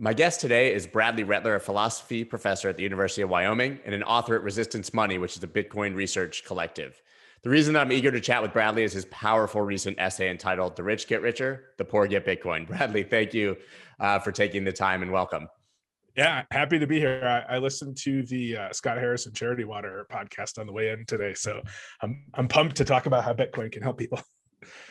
My guest today is Bradley Rettler, a philosophy professor at the University of Wyoming and an author at Resistance Money, which is a Bitcoin research collective. The reason that I'm eager to chat with Bradley is his powerful recent essay entitled The Rich Get Richer, The Poor Get Bitcoin. Bradley, thank you for taking the time and welcome. Yeah, happy to be here. I listened to the Scott Harrison Charity Water podcast on the way in today, so I'm pumped to talk about how Bitcoin can help people.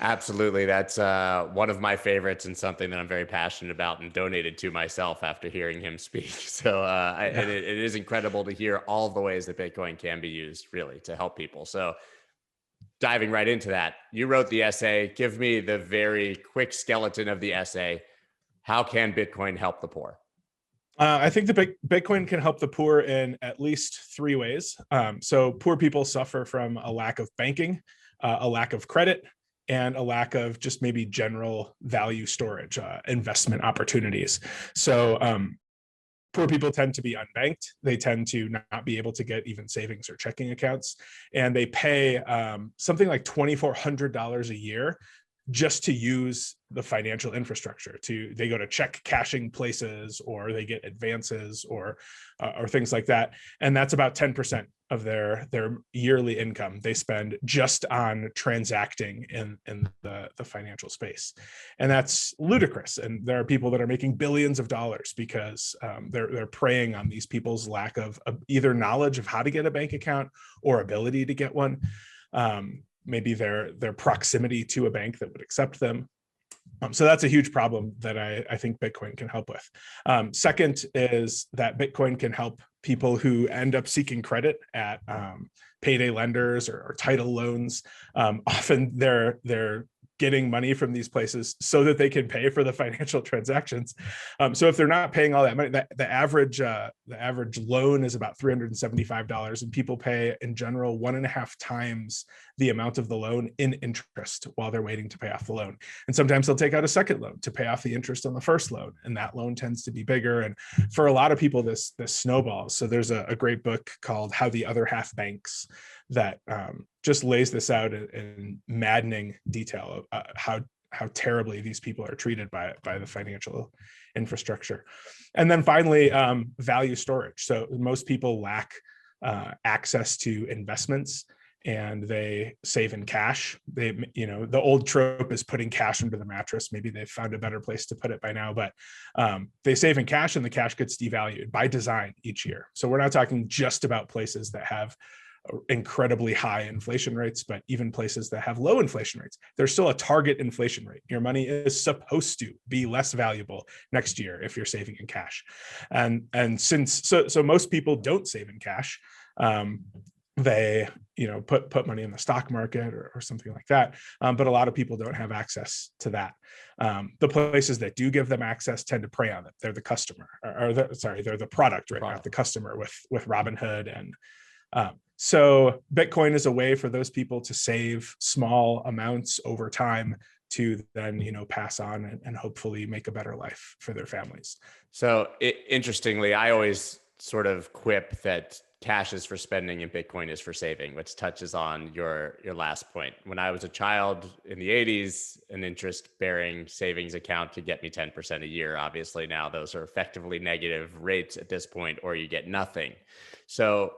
Absolutely. That's one of my favorites and something that I'm very passionate about and donated to myself after hearing him speak. So and it is incredible to hear all of the ways that Bitcoin can be used really to help people. So diving right into that, you wrote the essay. Give me the very quick skeleton of the essay. How can Bitcoin help the poor? I think the Bitcoin can help the poor in at least three ways. So poor people suffer from a lack of banking, a lack of credit, and a lack of just maybe general value storage, investment opportunities. So poor people tend to be unbanked. They tend to not be able to get even savings or checking accounts. And they pay something like $2,400 a year just to use the financial infrastructure. They go to check cashing places, or they get advances, or things like that. And that's about 10% of their yearly income they spend just on transacting in the financial space. And that's ludicrous. And there are people that are making billions of dollars because they're preying on these people's lack of either knowledge of how to get a bank account or ability to get one. Maybe their proximity to a bank that would accept them. So that's a huge problem that I think Bitcoin can help with. Second is that Bitcoin can help people who end up seeking credit at payday lenders or title loans. Often they're getting money from these places so that they can pay for the financial transactions. So if they're not paying all that money, the average loan is about $375, and people pay in general 1.5 times the amount of the loan in interest while they're waiting to pay off the loan. And sometimes they'll take out a second loan to pay off the interest on the first loan, and that loan tends to be bigger. And for a lot of people, this snowballs. So there's a great book called How the Other Half Banks that just lays this out in maddening detail of how terribly these people are treated by the financial infrastructure. And then finally, value storage. So most people lack access to investments, and they save in cash. The old trope is putting cash under the mattress. Maybe they've found a better place to put it by now, but they save in cash, and the cash gets devalued by design each year. So we're not talking just about places that have incredibly high inflation rates, but even places that have low inflation rates, there's still a target inflation rate. Your money is supposed to be less valuable next year if you're saving in cash. And since most people don't save in cash, they put money in the stock market or something like that, but a lot of people don't have access to that. The places that do give them access tend to prey on it. They're the customer, they're the product, right? Not the customer, with Robinhood. And so Bitcoin is a way for those people to save small amounts over time to then pass on and hopefully make a better life for their families. So interestingly, I always sort of quip that cash is for spending and Bitcoin is for saving, which touches on your last point. When I was a child in the 80s, an interest-bearing savings account could get me 10% a year. Obviously, now those are effectively negative rates at this point, or you get nothing. So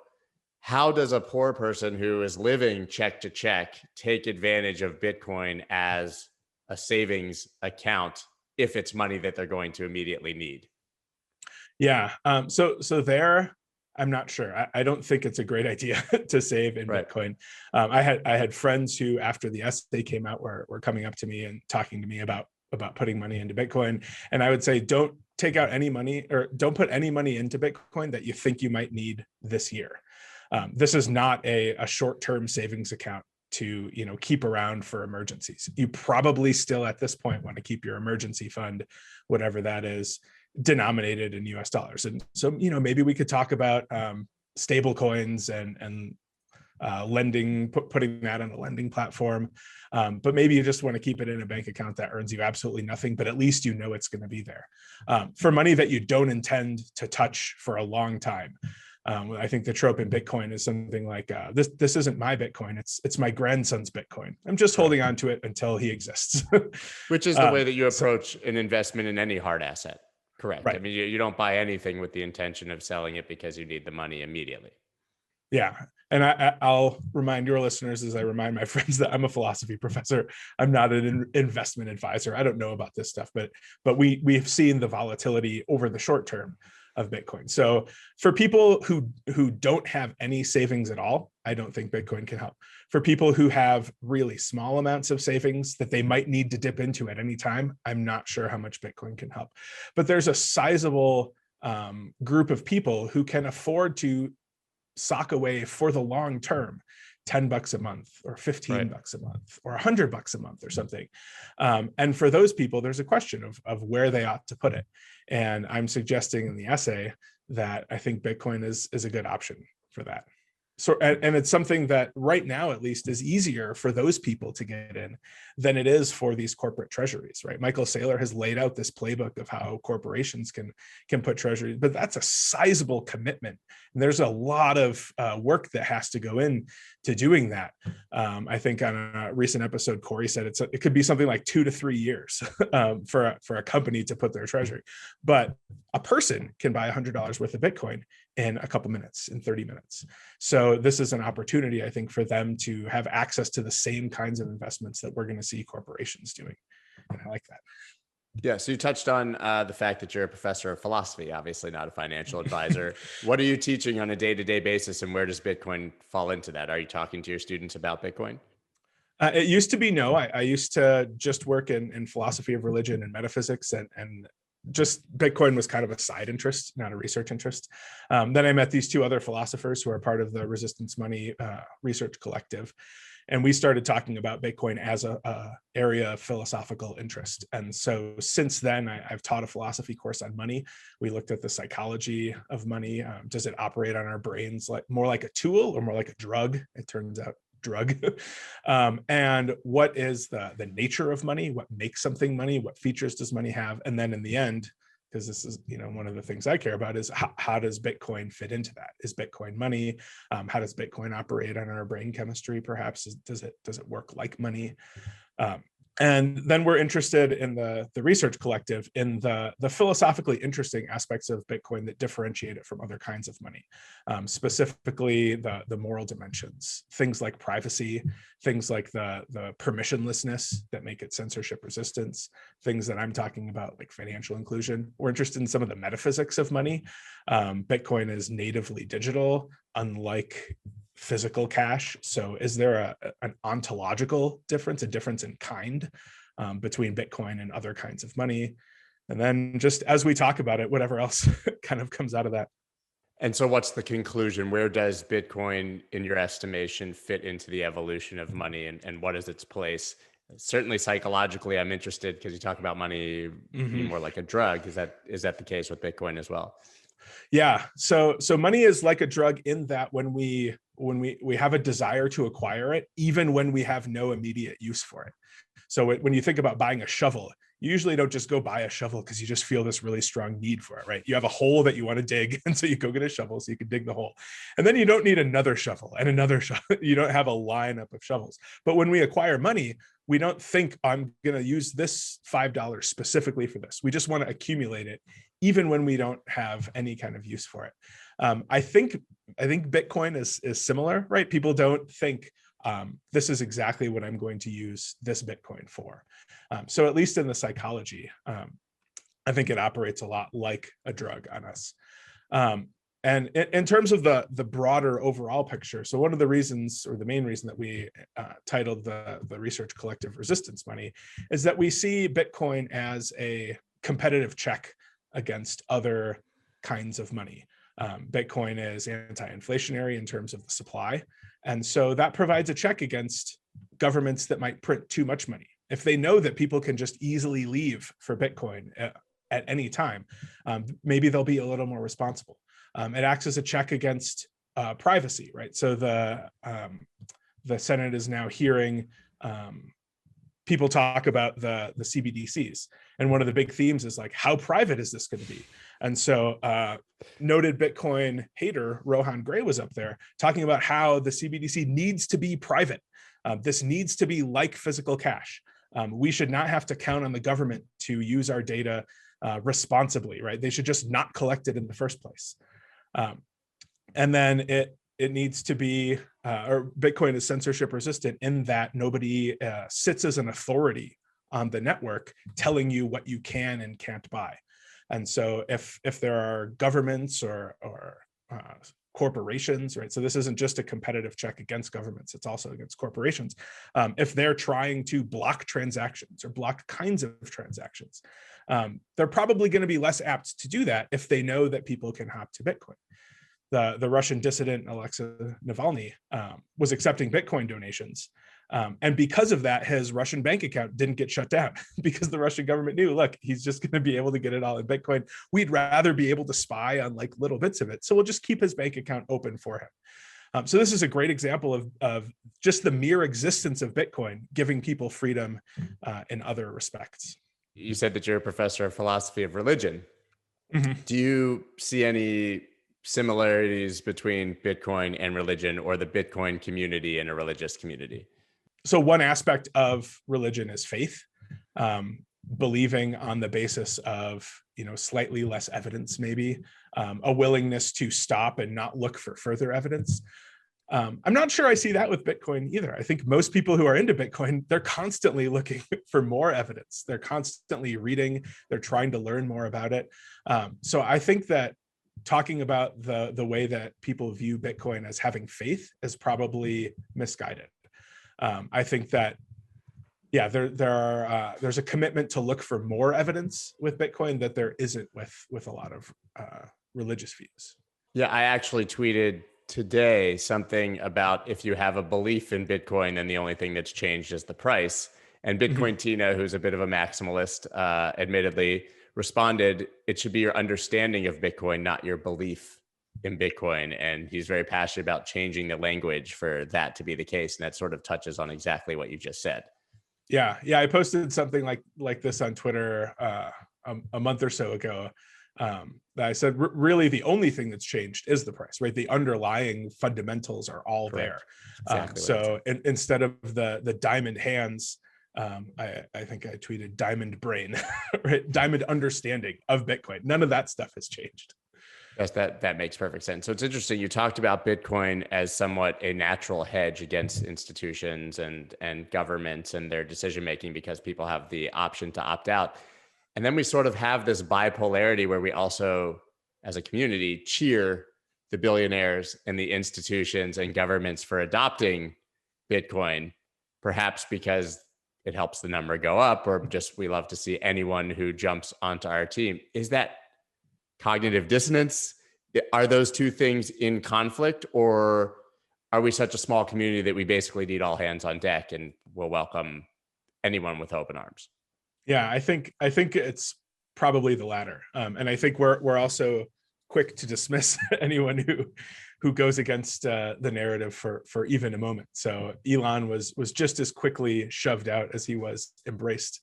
how does a poor person who is living check to check take advantage of Bitcoin as a savings account if it's money that they're going to immediately need? Yeah. So there, I'm not sure. I don't think it's a great idea to save in Bitcoin. I had friends who, after the essay came out, were coming up to me and talking to me about putting money into Bitcoin. And I would say, don't take out any money, or don't put any money into Bitcoin that you think you might need this year. This is not a short-term savings account to keep around for emergencies. You probably still at this point want to keep your emergency fund, whatever that is, denominated in US dollars. And so maybe we could talk about stable coins and lending, putting that on a lending platform. But maybe you just want to keep it in a bank account that earns you absolutely nothing, but at least it's going to be there. For money that you don't intend to touch for a long time, I think the trope in Bitcoin is something like, this isn't my Bitcoin, it's my grandson's Bitcoin. I'm just holding on to it until he exists. Which is the way that you approach an investment in any hard asset. Correct. I Right. mean, you don't buy anything with the intention of selling it because you need the money immediately. Yeah. And I'll remind your listeners, as I remind my friends, that I'm a philosophy professor. I'm not an investment advisor. I don't know about this stuff, but we've seen the volatility over the short term of Bitcoin. So for people who don't have any savings at all, I don't think Bitcoin can help. For people who have really small amounts of savings that they might need to dip into at any time, I'm not sure how much Bitcoin can help. But there's a sizable group of people who can afford to sock away for the long term $10 a month or $15 a month or $100 a month or something. And for those people, there's a question of where they ought to put it. And I'm suggesting in the essay that I think Bitcoin is a good option for that. So, and it's something that right now, at least, is easier for those people to get in than it is for these corporate treasuries, right? Michael Saylor has laid out this playbook of how corporations can put treasuries, but that's a sizable commitment. And there's a lot of work that has to go in to doing that. I think on a recent episode, Corey said it could be something like 2 to 3 years for a company to put their treasury. But a person can buy $100 worth of Bitcoin in a couple minutes, in 30 minutes. So this is an opportunity, I think, for them to have access to the same kinds of investments that we're going to see corporations doing. And I like that. Yeah. So you touched on the fact that you're a professor of philosophy, obviously not a financial advisor. What are you teaching on a day-to-day basis, and where does Bitcoin fall into that? Are you talking to your students about Bitcoin? It used to be no. I used to just work in philosophy of religion and metaphysics, and just Bitcoin was kind of a side interest, not a research interest. Then I met these two other philosophers who are part of the Resistance Money Research Collective. And we started talking about Bitcoin as a area of philosophical interest. And so since then, I've taught a philosophy course on money. We looked at the psychology of money. Does it operate on our brains more like a tool or more like a drug? It turns out drug. And what is the nature of money? What makes something money? What features does money have? And then in the end, because this is one of the things I care about, is how does Bitcoin fit into that? Is Bitcoin money? How does Bitcoin operate on our brain chemistry? Perhaps does it work like money? And then we're interested in the research collective in the philosophically interesting aspects of Bitcoin that differentiate it from other kinds of money, specifically the moral dimensions, things like privacy, things like the permissionlessness that make it censorship resistance, things that I'm talking about like financial inclusion. We're interested in some of the metaphysics of money. Bitcoin is natively digital, unlike physical cash. So is there an ontological difference, a difference in kind between Bitcoin and other kinds of money? And then just as we talk about it, whatever else kind of comes out of that. And so what's the conclusion? Where does Bitcoin, in your estimation, fit into the evolution of money, and what is its place? Certainly psychologically, I'm interested because you talk about money being more like a drug. Is that the case with Bitcoin as well? Yeah. So money is like a drug in that when we have a desire to acquire it, even when we have no immediate use for it. So when you think about buying a shovel, you usually don't just go buy a shovel because you just feel this really strong need for it, right? You have a hole that you want to dig, and so you go get a shovel so you can dig the hole. And then you don't need another shovel and another shovel. You don't have a lineup of shovels. But when we acquire money, we don't think I'm going to use this $5 specifically for this. We just want to accumulate it, even when we don't have any kind of use for it. I think Bitcoin is similar, right? People don't think this is exactly what I'm going to use this Bitcoin for. So at least in the psychology, I think it operates a lot like a drug on us. And in terms of the broader overall picture, so one of the reasons, or the main reason that we titled the research collective Resistance Money, is that we see Bitcoin as a competitive check against other kinds of money. Bitcoin is anti-inflationary in terms of the supply. And so that provides a check against governments that might print too much money. If they know that people can just easily leave for Bitcoin at any time, maybe they'll be a little more responsible. It acts as a check against privacy, right? So the Senate is now hearing people talk about the CBDCs. And one of the big themes is like, how private is this going to be? And so noted Bitcoin hater Rohan Gray was up there talking about how the CBDC needs to be private. This needs to be like physical cash. We should not have to count on the government to use our data responsibly, right? They should just not collect it in the first place. And then it needs to be, or Bitcoin is censorship resistant in that nobody sits as an authority on the network telling you what you can and can't buy. And so if there are governments or corporations, right? So this isn't just a competitive check against governments, it's also against corporations. If they're trying to block transactions or block kinds of transactions, they're probably going to be less apt to do that if they know that people can hop to Bitcoin. The Russian dissident Alexei Navalny was accepting Bitcoin donations. And because of that, his Russian bank account didn't get shut down because the Russian government knew, look, he's just going to be able to get it all in Bitcoin. We'd rather be able to spy on like little bits of it. So we'll just keep his bank account open for him. So this is a great example of just the mere existence of Bitcoin giving people freedom in other respects. You said that you're a professor of philosophy of religion. Mm-hmm. Do you see any similarities between Bitcoin and religion, or the Bitcoin community and a religious community? So one aspect of religion is faith, believing on the basis of, slightly less evidence, maybe a willingness to stop and not look for further evidence. I'm not sure I see that with Bitcoin either. I think most people who are into Bitcoin, they're constantly looking for more evidence. They're constantly reading. They're trying to learn more about it. So I think that talking about the way that people view Bitcoin as having faith is probably misguided. I think that, there's a commitment to look for more evidence with Bitcoin that there isn't with a lot of religious views. Yeah, I actually tweeted today something about if you have a belief in Bitcoin, then the only thing that's changed is the price. And Bitcoin Tina, who's a bit of a maximalist, admittedly, responded, it should be your understanding of Bitcoin, not your belief in Bitcoin. And he's very passionate about changing the language for that to be the case. And that sort of touches on exactly what you just said. Yeah. I posted something like this on Twitter a month or so ago. That I said, really, the only thing that's changed is the price, right? The underlying fundamentals are all Correct. there. Exactly So instead of the diamond hands, I think I tweeted diamond brain, right? Diamond understanding of Bitcoin. None of that stuff has changed. Yes, that makes perfect sense. So it's interesting. You talked about Bitcoin as somewhat a natural hedge against institutions and governments and their decision making because people have the option to opt out. And then we sort of have this bipolarity where we also, as a community, cheer the billionaires and the institutions and governments for adopting Bitcoin, perhaps because it helps the number go up, or just we love to see anyone who jumps onto our team. Is that cognitive dissonance? Are those two things in conflict, or are we such a small community that we basically need all hands on deck and will welcome anyone with open arms? Yeah, I think it's probably the latter, and I think we're also quick to dismiss anyone who goes against the narrative for even a moment. So Elon was just as quickly shoved out as he was embraced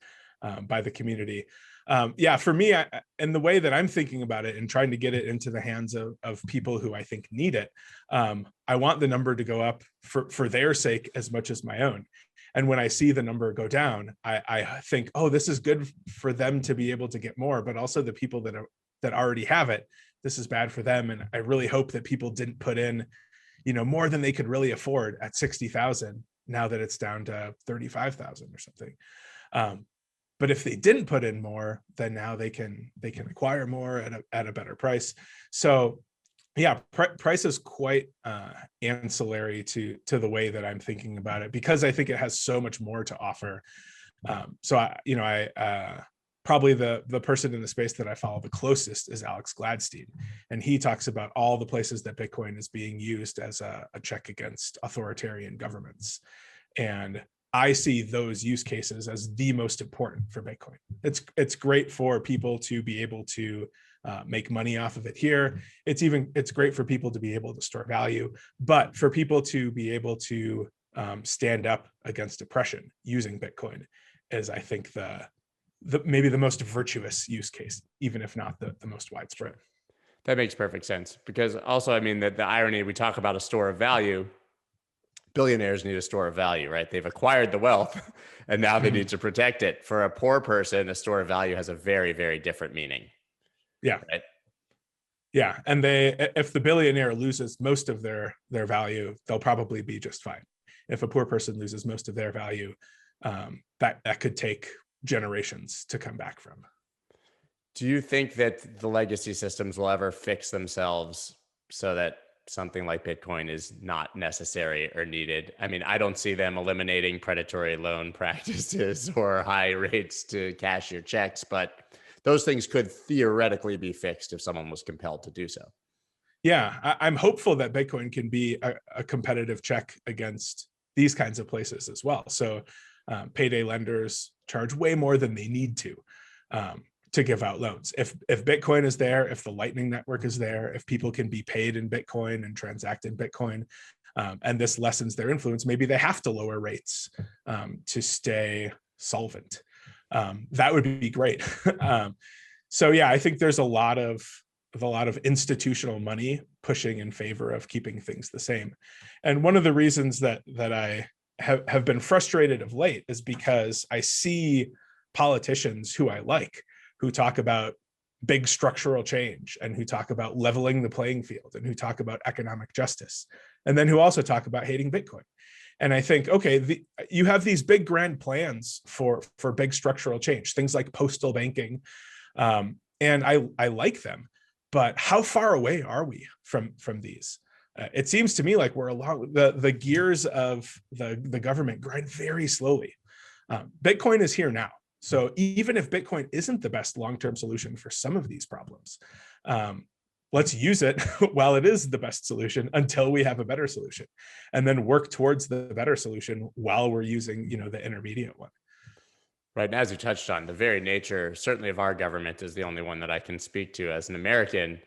by the community. For me, and the way that I'm thinking about it and trying to get it into the hands of people who I think need it, I want the number to go up for their sake as much as my own. And when I see the number go down, I think, oh, this is good for them to be able to get more, but also the people that already have it, this is bad for them. And I really hope that people didn't put in, more than they could really afford at 60,000, now that it's down to 35,000 or something. But if they didn't put in more, then now they can acquire more at a better price. So yeah, price is quite ancillary to the way that I'm thinking about it, because I think it has so much more to offer. So I probably the person in the space that I follow the closest is Alex Gladstein, and he talks about all the places that Bitcoin is being used as a check against authoritarian governments, and I see those use cases as the most important for Bitcoin. It's great for people to be able to make money off of it here. It's great for people to be able to store value, but for people to be able to stand up against oppression using Bitcoin is, I think, maybe the most virtuous use case, even if not the most widespread. That makes perfect sense, because also, I mean, the irony, we talk about a store of value, billionaires need a store of value, right? They've acquired the wealth and now they need to protect it. For a poor person, a store of value has a very, very different meaning. Yeah. Right. Yeah. And if the billionaire loses most of their value, they'll probably be just fine. If a poor person loses most of their value, that could take generations to come back from. Do you think that the legacy systems will ever fix themselves so that something like Bitcoin is not necessary or needed? I mean, I don't see them eliminating predatory loan practices or high rates to cash your checks, but those things could theoretically be fixed if someone was compelled to do so. Yeah, I'm hopeful that Bitcoin can be a competitive check against these kinds of places as well. So payday lenders charge way more than they need to give out loans. If Bitcoin is there, if the Lightning Network is there, if people can be paid in Bitcoin and transact in Bitcoin, and this lessens their influence, maybe they have to lower rates to stay solvent. That would be great. So yeah, I think there's a lot of institutional money pushing in favor of keeping things the same. And one of the reasons that I have been frustrated of late is because I see politicians who I like, who talk about big structural change and who talk about leveling the playing field and who talk about economic justice, and then who also talk about hating Bitcoin. And I think, okay, you have these big grand plans for big structural change, things like postal banking, and I like them. But how far away are we from these? It seems to me like we're along the gears of the government grind very slowly. Bitcoin is here now. So even if Bitcoin isn't the best long-term solution for some of these problems, let's use it while it is the best solution until we have a better solution, and then work towards the better solution while we're using, the intermediate one. Right. And as you touched on, the very nature, certainly of our government is the only one that I can speak to as an American,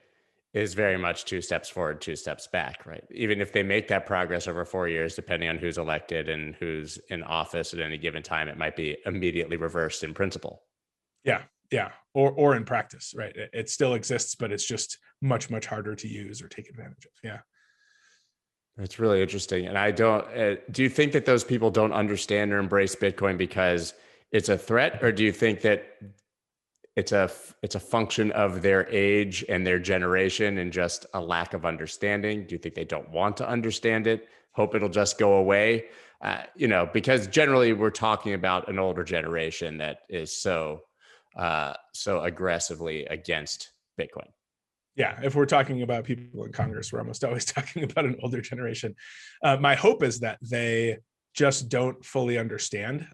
is very much 2 steps forward, 2 steps back, right? Even if they make that progress over 4 years, depending on who's elected and who's in office at any given time, it might be immediately reversed in principle. Yeah. Yeah. Or in practice, right? It still exists, but it's just much, much harder to use or take advantage of. Yeah. That's really interesting. And I don't, do you think that those people don't understand or embrace Bitcoin because it's a threat? Or do you think that it's a function of their age and their generation and just a lack of understanding? Do you think they don't want to understand it? Hope it'll just go away? Because generally we're talking about an older generation that is so aggressively against Bitcoin. Yeah, if we're talking about people in Congress, we're almost always talking about an older generation. My hope is that they just don't fully understand,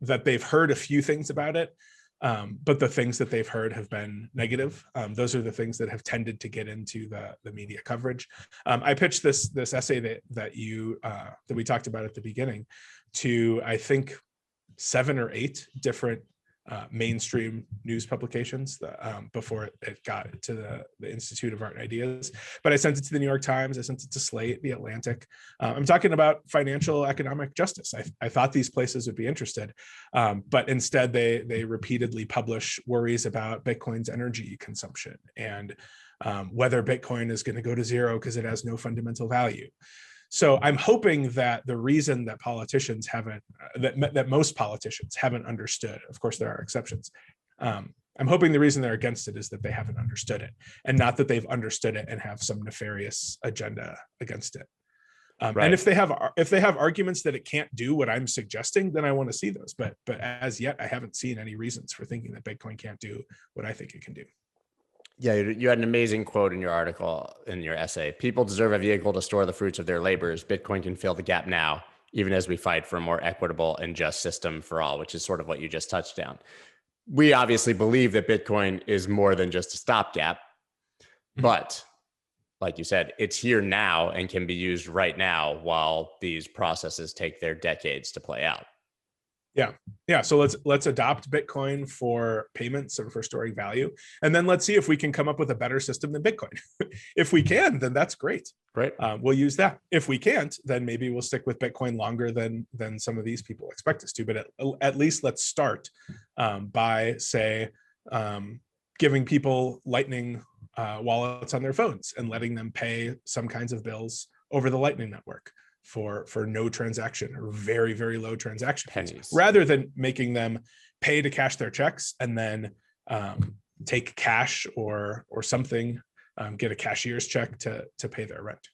that they've heard a few things about it, but the things that they've heard have been negative. Those are the things that have tended to get into the media coverage. I pitched this essay that we talked about at the beginning to, I think, 7 or 8 different mainstream news publications before it got to the Institute of Art and Ideas. But I sent it to the New York Times, I sent it to Slate, The Atlantic. I'm talking about financial economic justice. I thought these places would be interested, but instead they repeatedly publish worries about Bitcoin's energy consumption and whether Bitcoin is going to go to zero because it has no fundamental value. So I'm hoping that the reason that politicians haven't, that most politicians haven't understood, of course there are exceptions, I'm hoping the reason they're against it is that they haven't understood it, and not that they've understood it and have some nefarious agenda against it. Right. And if they have arguments that it can't do what I'm suggesting, then I want to see those. But as yet, I haven't seen any reasons for thinking that Bitcoin can't do what I think it can do. Yeah, you had an amazing quote in your article, in your essay. People deserve a vehicle to store the fruits of their labors. Bitcoin can fill the gap now, even as we fight for a more equitable and just system for all, which is sort of what you just touched on. We obviously believe that Bitcoin is more than just a stopgap, but like you said, it's here now and can be used right now while these processes take their decades to play out. Yeah. So let's adopt Bitcoin for payments and for storing value, and then let's see if we can come up with a better system than Bitcoin. If we can, then that's great. Right. We'll use that. If we can't, then maybe we'll stick with Bitcoin longer than some of these people expect us to. But at least let's start by, say, giving people Lightning wallets on their phones and letting them pay some kinds of bills over the Lightning Network for no transaction or very, very low transaction fees, Pennies. rather than making them pay to cash their checks and then take cash or something, get a cashier's check to pay their rent.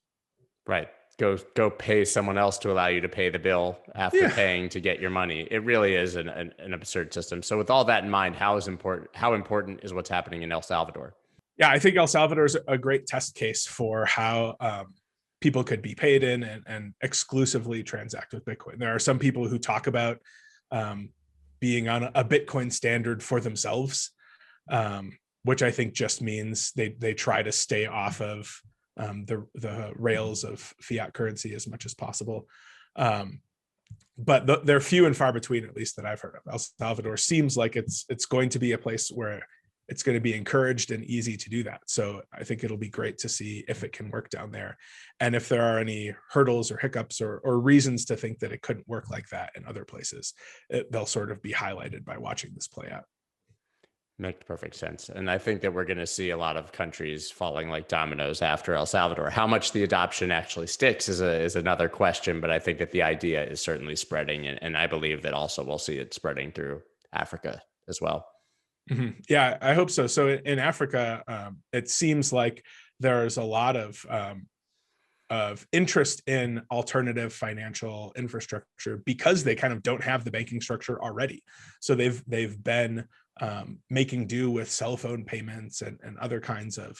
Right. Go pay someone else to allow you to pay the bill after paying to get your money. It really is an absurd system. So with all that in mind, how important is what's happening in El Salvador? Yeah, I think El Salvador is a great test case for how people could be paid in and exclusively transact with Bitcoin. There are some people who talk about being on a Bitcoin standard for themselves, which I think just means they try to stay off of the rails of fiat currency as much as possible. But they're few and far between, at least that I've heard of. El Salvador seems like it's going to be a place where it's going to be encouraged and easy to do that. So I think it'll be great to see if it can work down there. And if there are any hurdles or hiccups or reasons to think that it couldn't work like that in other places, they'll sort of be highlighted by watching this play out. Makes perfect sense. And I think that we're going to see a lot of countries falling like dominoes after El Salvador. How much the adoption actually sticks is another question, but I think that the idea is certainly spreading. And I believe that also we'll see it spreading through Africa as well. Mm-hmm. Yeah, I hope so. So in Africa, it seems like there's a lot of interest in alternative financial infrastructure because they kind of don't have the banking structure already. So they've been making do with cell phone payments and other kinds of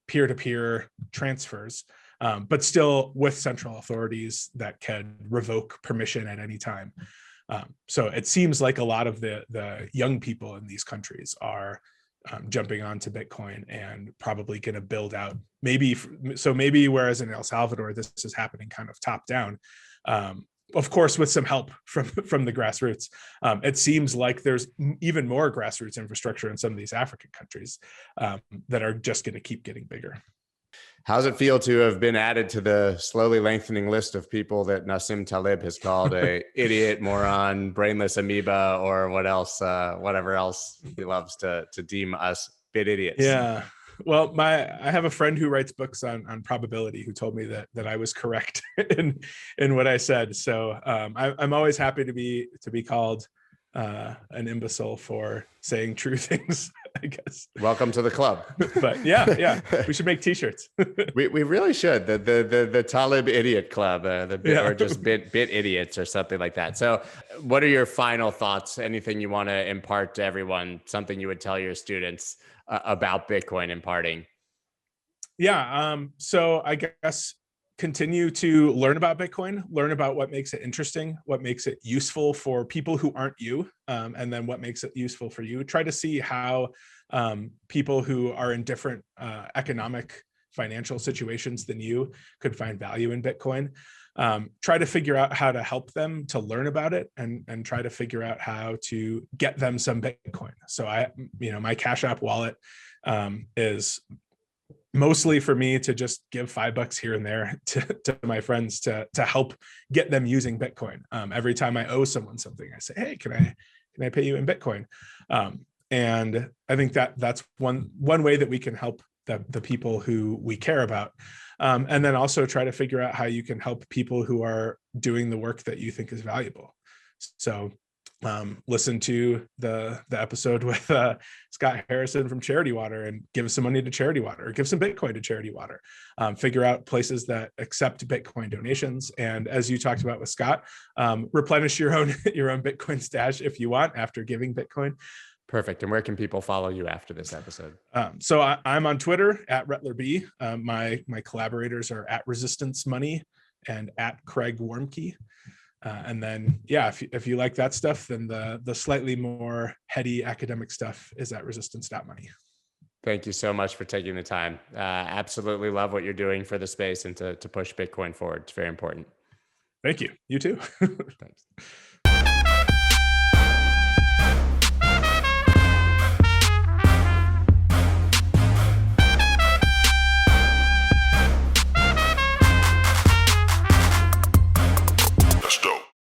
peer-to-peer transfers, but still with central authorities that can revoke permission at any time. So it seems like a lot of the young people in these countries are jumping onto Bitcoin and probably going to build out maybe whereas in El Salvador, this is happening kind of top down, of course, with some help from the grassroots. It seems like there's even more grassroots infrastructure in some of these African countries that are just going to keep getting bigger. How does it feel to have been added to the slowly lengthening list of people that Nassim Taleb has called a idiot, moron, brainless amoeba, or whatever else he loves to deem us bit idiots? Yeah. Well, I have a friend who writes books on probability who told me that I was correct in what I said. So I'm always happy to be called an imbecile for saying true things, I guess. Welcome to the club. But yeah, we should make t-shirts. we really should. The Talib Idiot Club, or just bit idiots or something like that. So what are your final thoughts? Anything you want to impart to everyone, something you would tell your students about Bitcoin imparting? Yeah. So I guess continue to learn about Bitcoin, learn about what makes it interesting, what makes it useful for people who aren't you, and then what makes it useful for you. Try to see how people who are in different economic, financial situations than you could find value in Bitcoin. Try to figure out how to help them to learn about it and try to figure out how to get them some Bitcoin. So my Cash App wallet is mostly for me to just give $5 here and there to my friends to help get them using Bitcoin. Every time I owe someone something, I say, hey, can I pay you in Bitcoin? And I think that's one way that we can help the people who we care about. And then also try to figure out how you can help people who are doing the work that you think is valuable. So listen to the episode with Scott Harrison from Charity Water and give some money to Charity Water, or give some Bitcoin to Charity Water. Figure out places that accept Bitcoin donations, and as you talked about with Scott, replenish your own Bitcoin stash if you want after giving Bitcoin. Perfect. And where can people follow you after this episode? So I'm on Twitter at Rettler B. My collaborators are at Resistance Money and at Craig Wormke. And then, if you like that stuff, then the slightly more heady academic stuff is at resistance.money. Thank you so much for taking the time. Absolutely love what you're doing for the space and to push Bitcoin forward. It's very important. Thank you. You too. Thanks.